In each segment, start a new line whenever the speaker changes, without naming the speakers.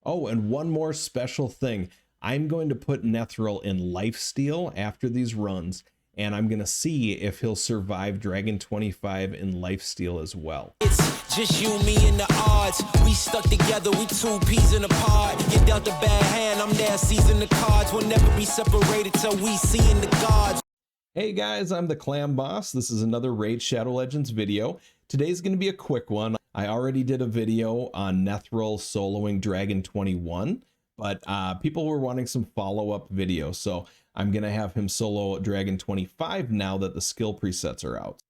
Oh, and one more special thing. I'm going to put Nethril in Lifesteal after these runs, and I'm going to see if he'll survive Dragon 25 in Lifesteal as well.
It's just you, me, and the odds. We stuck together, we two peas in a pod. You dealt a bad hand, I'm there seizing the cards. We'll never be separated till we see in the gods.
Hey guys, I'm the Clam Boss. This is another Raid Shadow Legends video. Today's going to be a quick one. I already did a video on Nethril soloing Dragon 21, but people were wanting some follow-up video, so I'm going to have him solo Dragon 25 now that the skill presets are out.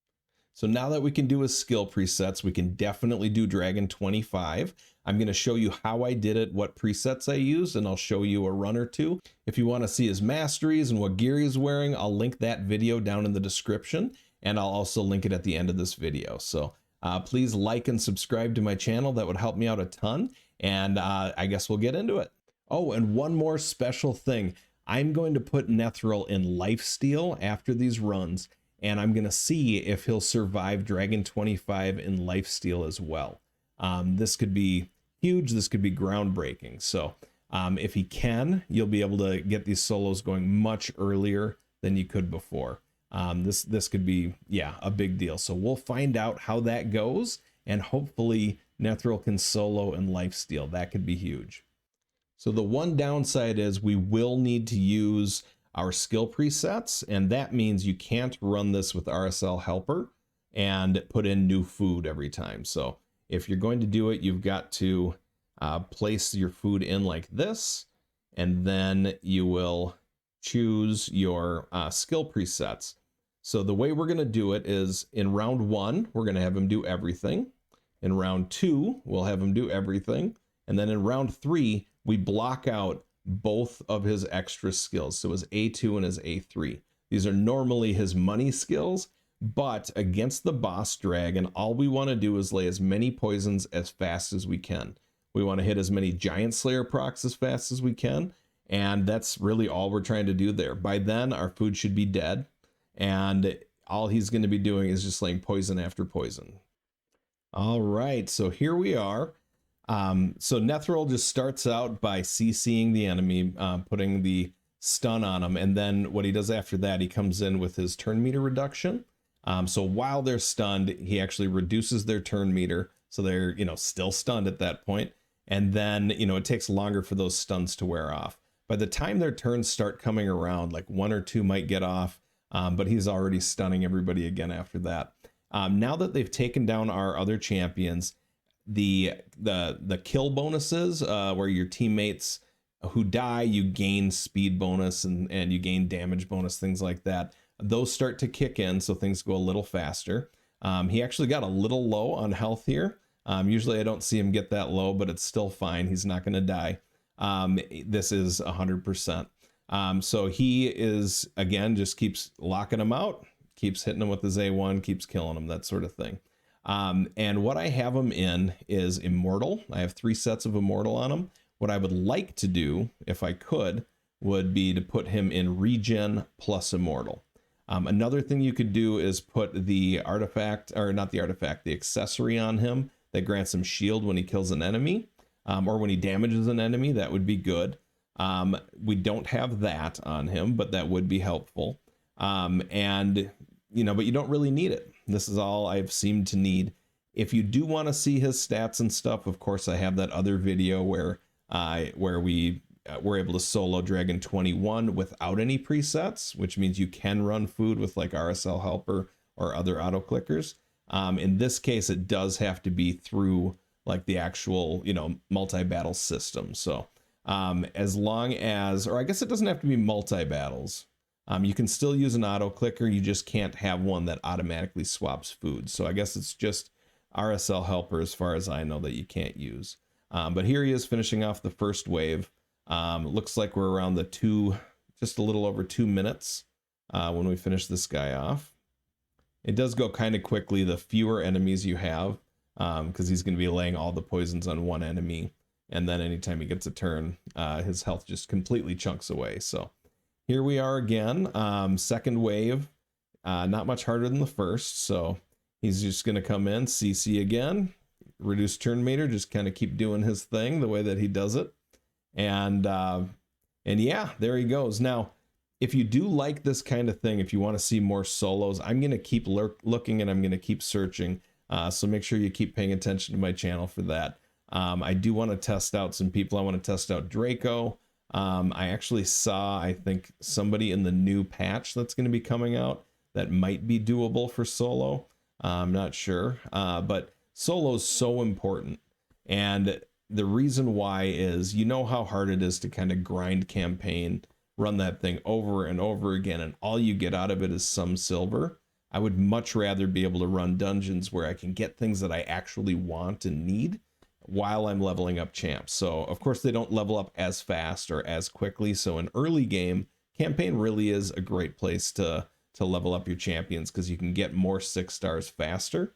So now that we can do his skill presets, we can definitely do Dragon 25. I'm going to show you how I did it, what presets I used, and I'll show you a run or two. If you want to see his masteries and what gear he's wearing, I'll link that video down in the description, and I'll also link it at the end of this video. So please like and subscribe to my channel. That would help me out a ton, and I guess we'll get into it. Oh, and one more special thing. I'm going to put Nethril in Lifesteal after these runs, and I'm going to see if he'll survive Dragon 25 in Lifesteal as well. This could be huge. This could be groundbreaking. So if he can, you'll be able to get these solos going much earlier than you could before. This could be, yeah, a big deal. So we'll find out how that goes, and hopefully Nethril can solo in Lifesteal. That could be huge. So the one downside is we will need to use our skill presets, and that means you can't run this with RSL Helper and put in new food every time. So if you're going to do it, you've got to place your food in like this, and then you will choose your skill presets. So the way we're going to do it is in round 1, we're going to have him do everything. In round 2, we'll have him do everything. And then in round 3, we block out both of his extra skills. So his A2 and his A3. These are normally his money skills, but against the boss dragon, all we want to do is lay as many poisons as fast as we can. We want to hit as many Giant Slayer procs as fast as we can, and that's really all we're trying to do there. By then, our food should be dead, and all he's going to be doing is just laying poison after poison. All right, so here we are. So Nethril just starts out by CCing the enemy, putting the stun on him, and then what he does after that, he comes in with his turn meter reduction. So while they're stunned, he actually reduces their turn meter, so they're, still stunned at that point. And then, it takes longer for those stuns to wear off. By the time their turns start coming around, like 1 or 2 might get off, but he's already stunning everybody again after that. Now that they've taken down our other champions, the kill bonuses, where your teammates who die, you gain speed bonus and you gain damage bonus, things like that. Those start to kick in, so things go a little faster. He actually got a little low on health here. Usually I don't see him get that low, but it's still fine. He's not going to die. This is 100%. So he is, again, just keeps locking him out, keeps hitting him with his A1, keeps killing him, that sort of thing. And what I have him in is immortal. I have 3 sets of immortal on him. What I would like to do, if I could, would be to put him in regen plus immortal. Another thing you could do is put the artifact, or not the artifact, the accessory on him that grants him shield when he kills an enemy, or when he damages an enemy. That would be good. We don't have that on him, but that would be helpful. And but you don't really need it. This is all I've seemed to need. If you do want to see his stats and stuff, of course, I have that other video where we were able to solo Dragon 21 without any presets, which means you can run food with like RSL Helper or other auto clickers. In this case, it does have to be through like the actual, multi-battle system. So as long as, or I guess it doesn't have to be multi-battles. You can still use an auto clicker. You just can't have one that automatically swaps food. So I guess it's just RSL Helper, as far as I know, that you can't use. But here he is finishing off the first wave. Looks like we're around just a little over 2 minutes when we finish this guy off. It does go kind of quickly the fewer enemies you have, because he's going to be laying all the poisons on one enemy. And then anytime he gets a turn, his health just completely chunks away. So here we are again, second wave, not much harder than the first. So he's just going to come in, CC again, reduce turn meter, just kind of keep doing his thing the way that he does it. And yeah, there he goes. Now, if you do like this kind of thing, if you want to see more solos, I'm going to keep looking and I'm going to keep searching. So make sure you keep paying attention to my channel for that. I do want to test out some people. I want to test out Draco. I actually saw, I think, somebody in the new patch that's going to be coming out that might be doable for solo. I'm not sure, but solo is so important. And the reason why is, you know how hard it is to kind of grind campaign, run that thing over and over again, and all you get out of it is some silver. I would much rather be able to run dungeons where I can get things that I actually want and need while I'm leveling up champs. So of course they don't level up as fast or as quickly. So in early game, campaign really is a great place to level up your champions, because you can get more 6 stars faster.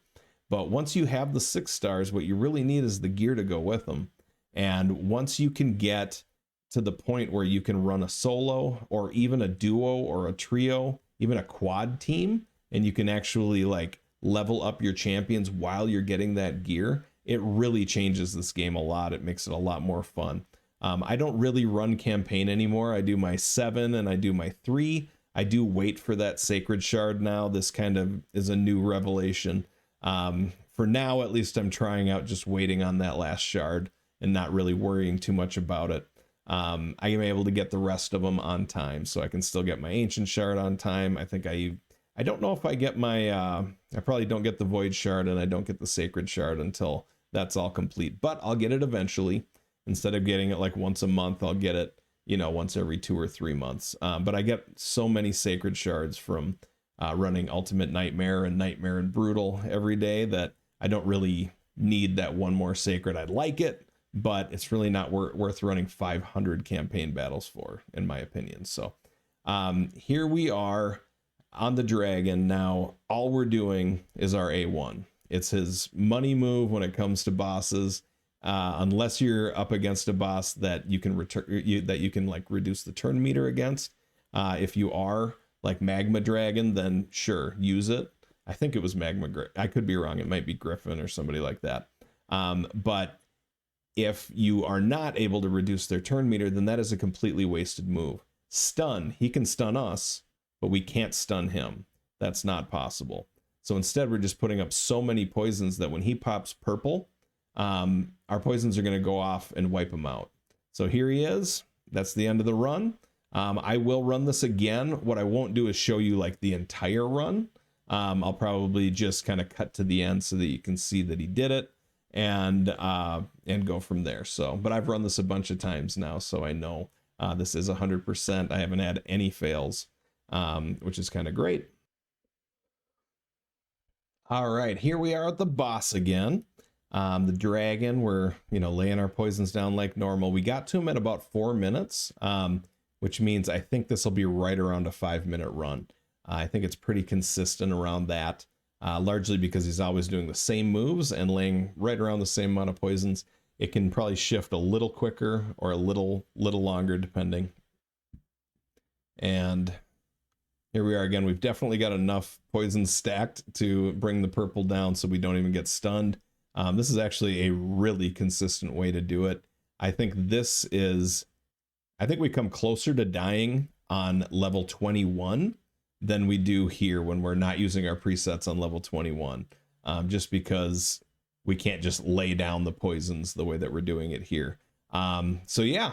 But once you have the 6 stars, what you really need is the gear to go with them. And once you can get to the point where you can run a solo or even a duo or a trio, even a quad team, and you can actually like level up your champions while you're getting that gear, it really changes this game a lot. It makes it a lot more fun. I don't really run campaign anymore. I do my 7 and I do my 3. I do wait for that sacred shard now. This kind of is a new revelation. For now, at least, I'm trying out just waiting on that last shard and not really worrying too much about it. I am able to get the rest of them on time, so I can still get my ancient shard on time. I think I don't know if I get my, I probably don't get the void shard, and I don't get the sacred shard until that's all complete, but I'll get it eventually. Instead of getting it like once a month, I'll get it, you know, once every 2 or 3 months. But I get so many sacred shards from running Ultimate Nightmare and Brutal every day that I don't really need that one more sacred. I'd like it, but it's really not worth running 500 campaign battles for, in my opinion. So here we are on the dragon. Now all we're doing is our A1. It's his money move when it comes to bosses, unless you're up against a boss that you can like reduce the turn meter against. If you are like Magma Dragon, then sure, use it. I think it was I could be wrong. It might be Griffin or somebody like that. But if you are not able to reduce their turn meter, then that is a completely wasted move. Stun, he can stun us, but we can't stun him. That's not possible. So instead, we're just putting up so many poisons that when he pops purple, our poisons are going to go off and wipe him out. So here he is. That's the end of the run. I will run this again. What I won't do is show you like the entire run. I'll probably just kind of cut to the end so that you can see that he did it, and go from there. So, but I've run this a bunch of times now, so I know this is 100%. I haven't had any fails, which is kind of great. All right, here we are at the boss again. The dragon, we're, laying our poisons down like normal. We got to him at about 4 minutes, which means I think this will be right around a 5-minute run. I think it's pretty consistent around that, largely because he's always doing the same moves and laying right around the same amount of poisons. It can probably shift a little quicker or a little longer, depending. And here we are again. We've definitely got enough poisons stacked to bring the purple down so we don't even get stunned. This is actually a really consistent way to do it. I think we come closer to dying on level 21 than we do here when we're not using our presets on level 21, just because we can't just lay down the poisons the way that we're doing it here. So yeah,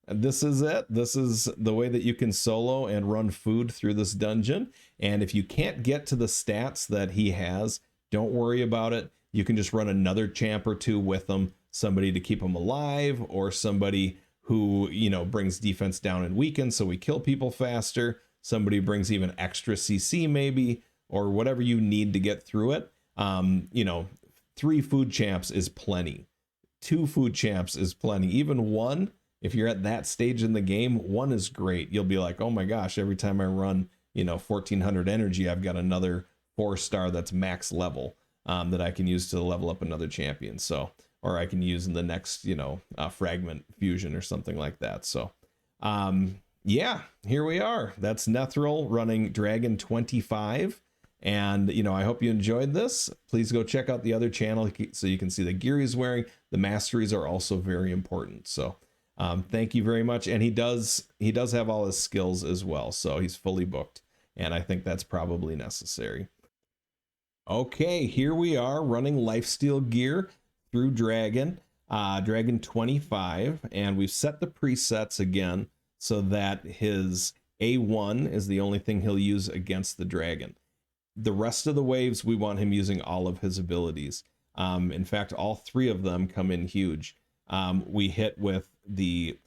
this is it. This is the way that you can solo and run food through this dungeon. And if you can't get to the stats that he has, don't worry about it. You can just run another champ or two with him, somebody to keep him alive, or somebody who, brings defense down and weakens so we kill people faster. Somebody brings even extra CC maybe, or whatever you need to get through it. 3 food champs is plenty. 2 food champs is plenty. Even 1, if you're at that stage in the game, 1 is great. You'll be like, oh my gosh, every time I run, 1400 energy, I've got another 4-star that's max level that I can use to level up another champion. So, or I can use in the next, fragment fusion or something like that. So, yeah, here we are. That's Nethril running Dragon 25. And, I hope you enjoyed this. Please go check out the other channel so you can see the gear he's wearing. The masteries are also very important. So Thank you very much. And he does have all his skills as well, so he's fully booked, and I think that's probably necessary. Okay, here we are running Lifesteal Gear through Dragon, Dragon 25, and we've set the presets again so that his A1 is the only thing he'll use against the dragon. The rest of the waves, we want him using all of his abilities. In fact, all 3 of them come in huge. We hit with the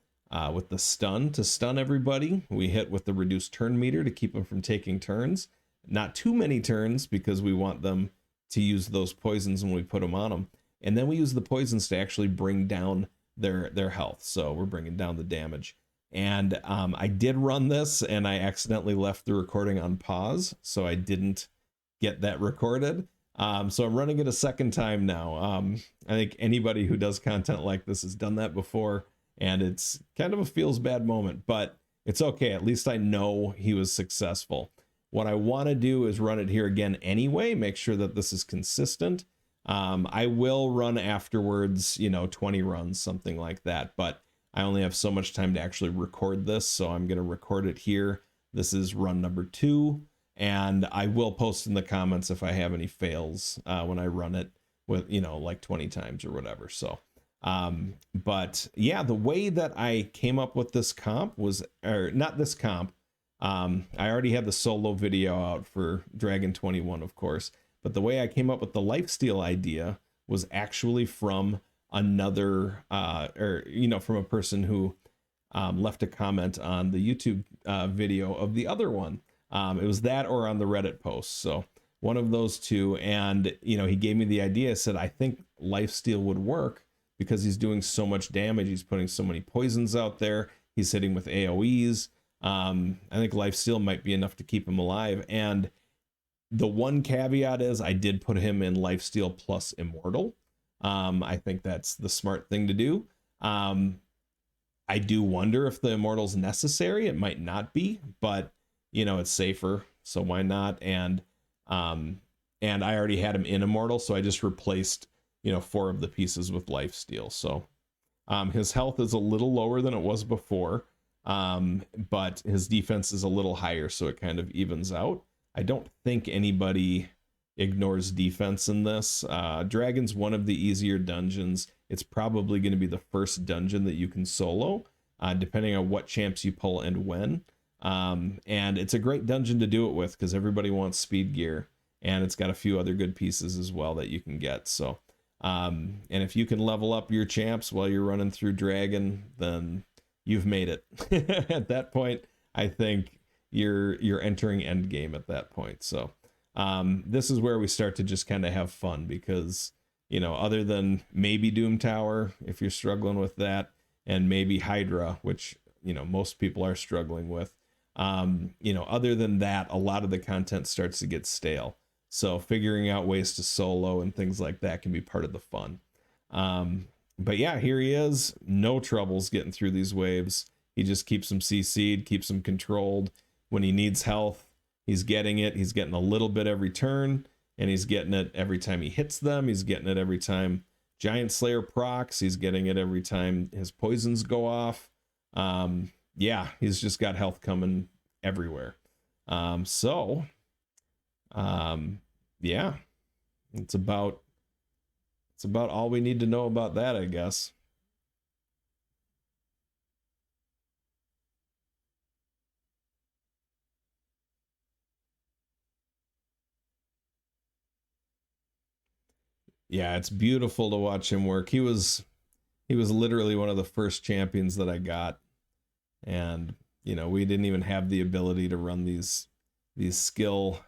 stun to stun everybody. We hit with the reduced turn meter to keep them from taking turns. Not too many turns because we want them to use those poisons when we put them on them. And then we use the poisons to actually bring down their health. So we're bringing down the damage. And I did run this and I accidentally left the recording on pause, so I didn't get that recorded. So I'm running it a second time now. I think anybody who does content like this has done that before, and it's kind of a feels bad moment, but it's okay. At least I know he was successful. What I want to do is run it here again anyway, make sure that this is consistent. I will run afterwards, 20 runs, something like that, but I only have so much time to actually record this, so I'm going to record it here. This is run number 2, and I will post in the comments if I have any fails when I run it with, like 20 times or whatever. So, but yeah, the way that I came up with this comp was, or not this comp, I already had the solo video out for Dragon 21, of course, but the way I came up with the lifesteal idea was actually from another from a person who left a comment on the YouTube video of the other one. It was that or on the Reddit post, so one of those two. And he gave me the idea, said I think lifesteal would work because he's doing so much damage, he's putting so many poisons out there, he's hitting with AoEs. I think lifesteal might be enough to keep him alive. And the one caveat is I did put him in lifesteal plus immortal. I think that's the smart thing to do. I do wonder if the immortal's necessary. It might not be, but it's safer, so why not? And I already had him in immortal, so I just replaced 4 of the pieces with lifesteal. So his health is a little lower than it was before, but his defense is a little higher, so it kind of evens out. I don't think anybody ignores defense in this. Dragon's one of the easier dungeons. It's probably going to be the first dungeon that you can solo, depending on what champs you pull and when. And it's a great dungeon to do it with because everybody wants speed gear, and it's got a few other good pieces as well that you can get. So, and if you can level up your champs while you're running through Dragon, then you've made it. At that point, I think you're entering end game at that point. So, this is where we start to just kind of have fun because, other than maybe Doom Tower, if you're struggling with that, and maybe Hydra, which, most people are struggling with, other than that, a lot of the content starts to get stale. So figuring out ways to solo and things like that can be part of the fun. But yeah, here he is. No troubles getting through these waves. He just keeps them CC'd, keeps them controlled. When he needs health, he's getting it. He's getting a little bit every turn, and he's getting it every time he hits them. He's getting it every time Giant Slayer procs. He's getting it every time his poisons go off. Yeah, he's just got health coming everywhere. Yeah, it's about all we need to know about that, I guess. Yeah, it's beautiful to watch him work. He was literally one of the first champions that I got, and we didn't even have the ability to run these skill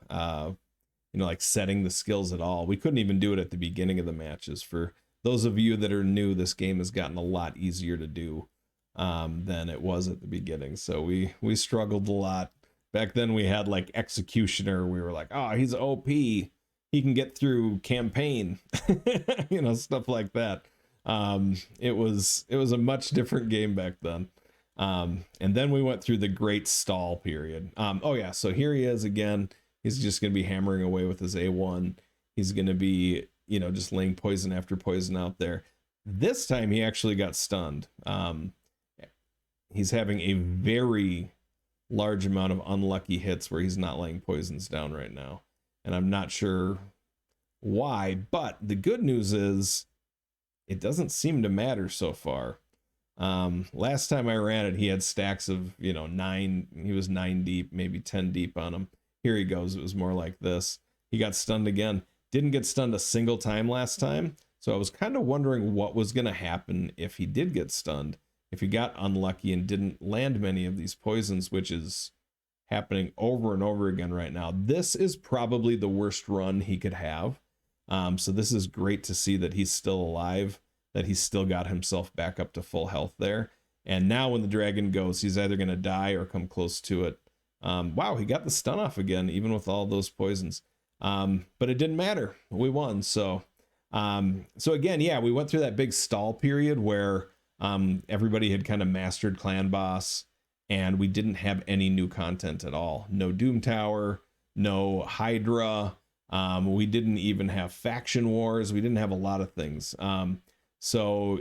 like setting the skills at all. We couldn't even do it at the beginning of the matches. For those of you that are new, this game has gotten a lot easier to do than it was at the beginning. So we struggled a lot. Back then we had like Executioner. We were like, oh, he's OP. He can get through campaign, stuff like that. It was a much different game back then. And then we went through the great stall period. Oh yeah, so here he is again. He's just going to be hammering away with his A1. He's going to be, just laying poison after poison out there. This time he actually got stunned. he's having a very large amount of unlucky hits where he's not laying poisons down right now. And I'm not sure why, but the good news is it doesn't seem to matter so far. Last time I ran it, he had stacks of, you know, 9. He was 9 deep, maybe 10 deep on him. Here he goes. It was more like this. He got stunned again. Didn't get stunned a single time last time. So I was kind of wondering what was going to happen if he did get stunned. If he got unlucky and didn't land many of these poisons, which is happening over and over again right now. This is probably the worst run he could have. So this is great to see that he's still alive, that he's still got himself back up to full health there. And now when the dragon goes, he's either going to die or come close to it. Wow, he got the stun off again, even with all those poisons. But it didn't matter. We won. So again, yeah, we went through that big stall period where everybody had kind of mastered Clan Boss, and we didn't have any new content at all. No Doom Tower, no Hydra. We didn't even have faction wars. We didn't have a lot of things. So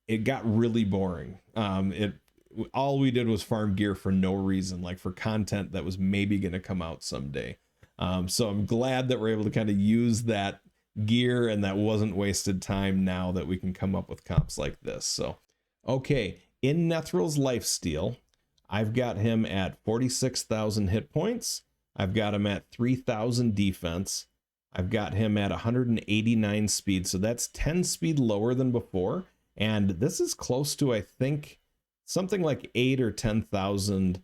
it got really boring. All we did was farm gear for no reason, like for content that was maybe going to come out someday. So I'm glad that we're able to kind of use that gear and that wasn't wasted time now that we can come up with comps like this. So, okay, in Nethril's Lifesteal, I've got him at 46,000 hit points. I've got him at 3,000 defense. I've got him at 189 speed. So that's 10 speed lower than before. And this is close to, I think, something like 8 or 10,000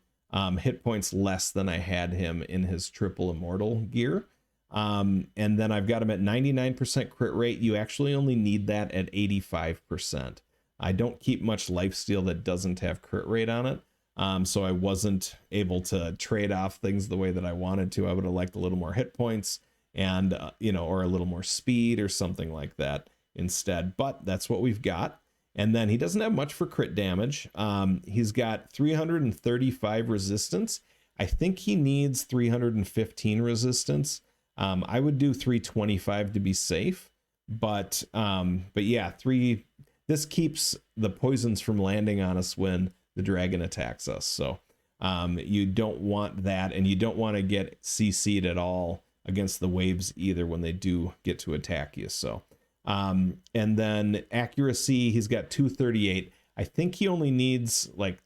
hit points less than I had him in his triple immortal gear. And then I've got him at 99% crit rate. You actually only need that at 85%. I don't keep much lifesteal that doesn't have crit rate on it. So I wasn't able to trade off things the way that I wanted to. I would have liked a little more hit points and, or a little more speed or something like that instead. But that's what we've got. And then he doesn't have much for crit damage. He's got 335 resistance. I think he needs 315 resistance. I would do 325 to be safe. But yeah, this keeps the poisons from landing on us when the dragon attacks us. So you don't want that, and you don't want to get CC'd at all against the waves either when they do get to attack you. So and then accuracy, he's got 238. I think he only needs like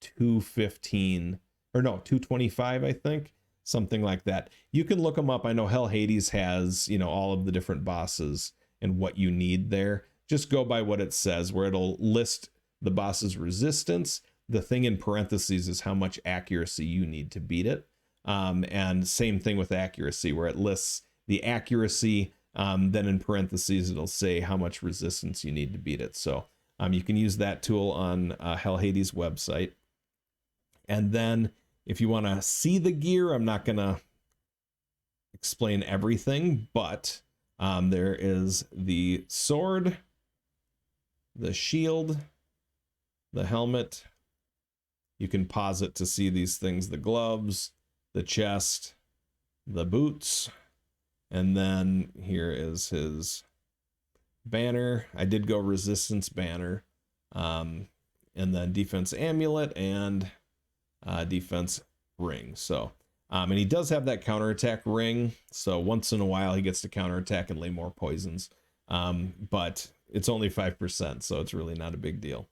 215 or no, 225, I think, something like that. You can look them up. I know Hell Hades has, all of the different bosses and what you need there. Just go by what it says, where it'll list the boss's resistance. The thing in parentheses is how much accuracy you need to beat it. And same thing with accuracy, where it lists the accuracy. Then in parentheses, it'll say how much resistance you need to beat it. So you can use that tool on Hell Hades' website. And then if you want to see the gear, I'm not going to explain everything, but there is the sword, the shield, the helmet. You can pause it to see these things, the gloves, the chest, the boots, and then here is his banner. I did go resistance banner, and then defense amulet and defense ring. So, and he does have that counterattack ring. So once in a while he gets to counterattack and lay more poisons. But it's only 5%, so it's really not a big deal.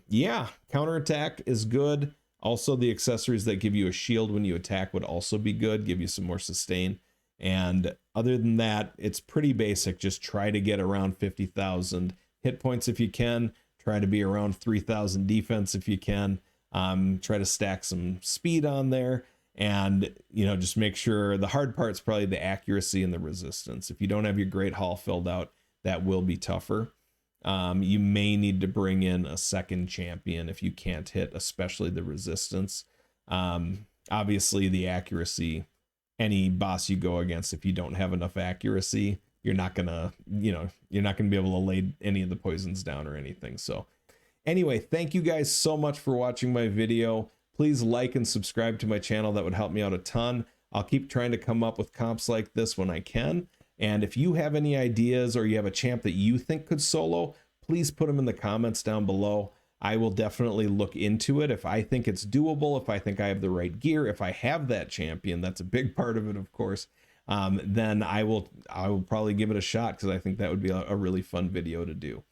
Yeah, counterattack is good. Also, the accessories that give you a shield when you attack would also be good, give you some more sustain. And other than that, it's pretty basic. Just try to get around 50,000 hit points if you can. Try to be around 3,000 defense if you can. Try to stack some speed on there. And, just make sure the hard part's probably the accuracy and the resistance. If you don't have your Great Hall filled out, that will be tougher. You may need to bring in a second champion if you can't hit, especially the resistance. Obviously, the accuracy, any boss you go against, if you don't have enough accuracy, you're not gonna be able to lay any of the poisons down or anything. So anyway, thank you guys so much for watching my video. Please like and subscribe to my channel. That would help me out a ton. I'll keep trying to come up with comps like this when I can. And if you have any ideas or you have a champ that you think could solo, please put them in the comments down below. I will definitely look into it. If I think it's doable, if I think I have the right gear, if I have that champion, that's a big part of it, of course, then I will probably give it a shot, because I think that would be a really fun video to do.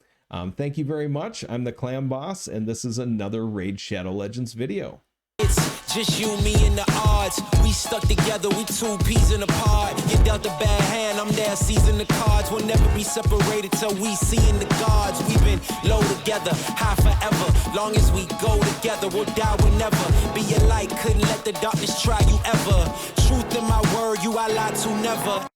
Thank you very much. I'm the Clam Boss, and this is another Raid Shadow Legends video.
It's just you, me, and the odds. We stuck together, we two peas in a pod. You dealt a bad hand, I'm there seizing the cards. We'll never be separated till we see in the gods. We've been low together, high forever. Long as we go together, we'll die whenever. Be a light, couldn't let the darkness try you ever. Truth in my word, you I lie to never.